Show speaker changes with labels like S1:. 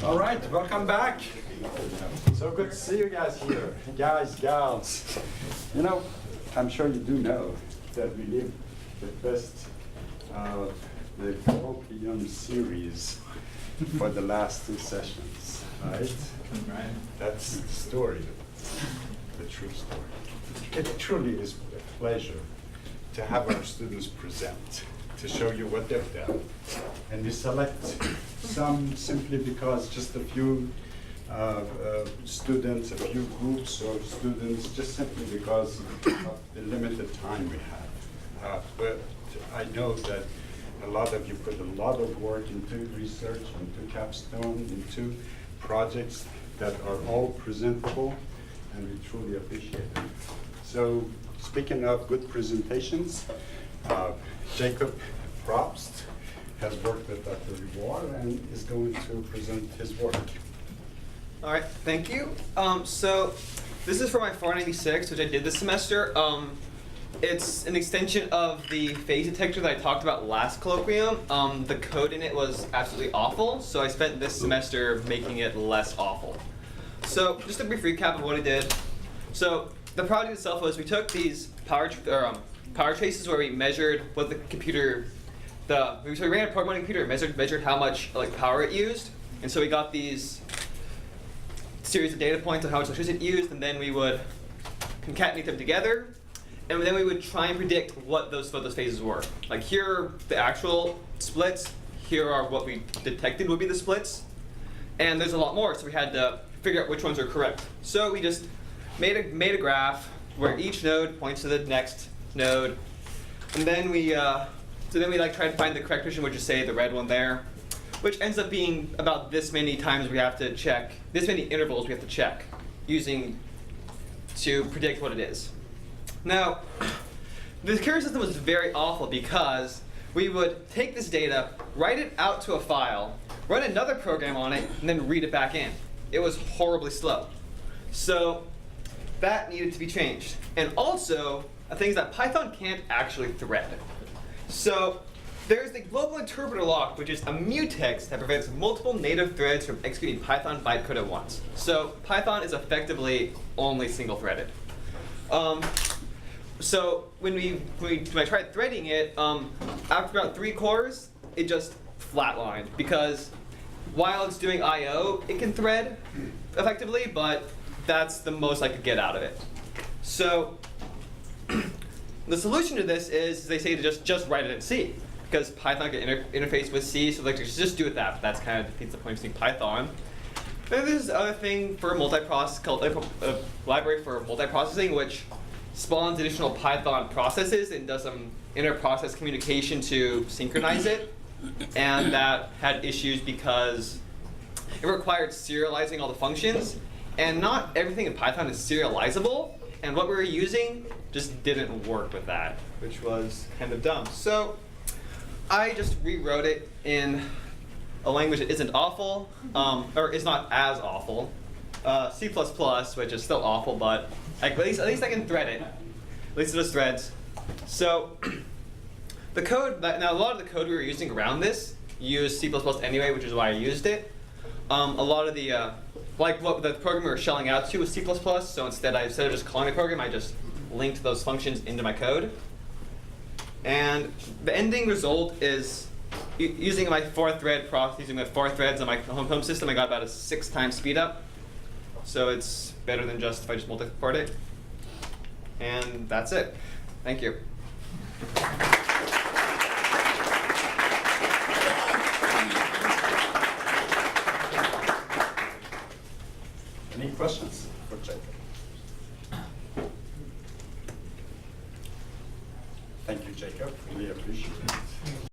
S1: All right, welcome back. So good to see you guys here, guys, gals. You know, I'm sure you do know that we live the best the colloquium series for the last two sessions, right? Right. That's the story, the true story. It truly is a pleasure to have our students present, to show you what they've done. And we select some simply because just a few students, a few groups of students, just simply because of the limited time we have. But I know that a lot of you put a lot of work into research, into capstone, into projects that are all presentable, and we truly appreciate them. So speaking of good presentations, Jacob Probst has worked with Dr. Rewar and is going to present his work.
S2: All right, thank you. So this is for my 496, which I did this semester. It's an extension of the phase detector that I talked about last colloquium. The code in it was absolutely awful, so I spent this semester making it less awful. So just a brief recap of what I did. So the project itself was we took these power traces where we measured what the computer, so we ran a program on the computer, measured how much power it used, and so we got these series of data points on how much electricity it used, and then we would concatenate them together, and then we would try and predict what those phases were. Like here are the actual splits, here are what we detected would be the splits, and there's a lot more, so we had to figure out which ones are correct. So we just made a graph where each node points to the next node, and then we try to find the correct position, which is say the red one there, which ends up being about this many times we have to check, this many intervals we have to check using to predict what it is. Now, the Cura system was very awful because we would take this data, write it out to a file, run another program on it, and then read it back in. It was horribly slow. So that needed to be changed. And also, a thing is that Python can't actually thread. So there's the global interpreter lock, which is a mutex that prevents multiple native threads from executing Python bytecode at once. So Python is effectively only single-threaded. So when I tried threading it, after about 3 cores, it just flatlined because while it's doing I/O, it can thread effectively, but that's the most I could get out of it. So the solution to this is they say to just write it in C, because Python can interface with C, so like just do it that. But that's kind of defeats the point of using Python. Then there's this other thing for multiprocess called a library for multiprocessing, which spawns additional Python processes and does some inter-process communication to synchronize it. And that had issues because it required serializing all the functions, and not everything in Python is serializable. And what we were using just didn't work with that, which was kind of dumb. So I just rewrote it in a language that isn't awful, or is not as awful. C++, which is still awful, but at least I can thread it. At least it does threads. So the code, now a lot of the code we were using around this used C++ anyway, which is why I used it. A lot of the, like what the program we were shelling out to was C++, so instead of just calling the program, I just linked those functions into my code. And the ending result is, using my 4-thread process, using my 4 threads on my home system, I got about a 6 times speed up. So it's better than just if I just multi-port it. And that's it. Thank you.
S1: Any questions for Jacob? Thank you, Jacob. Really appreciate it.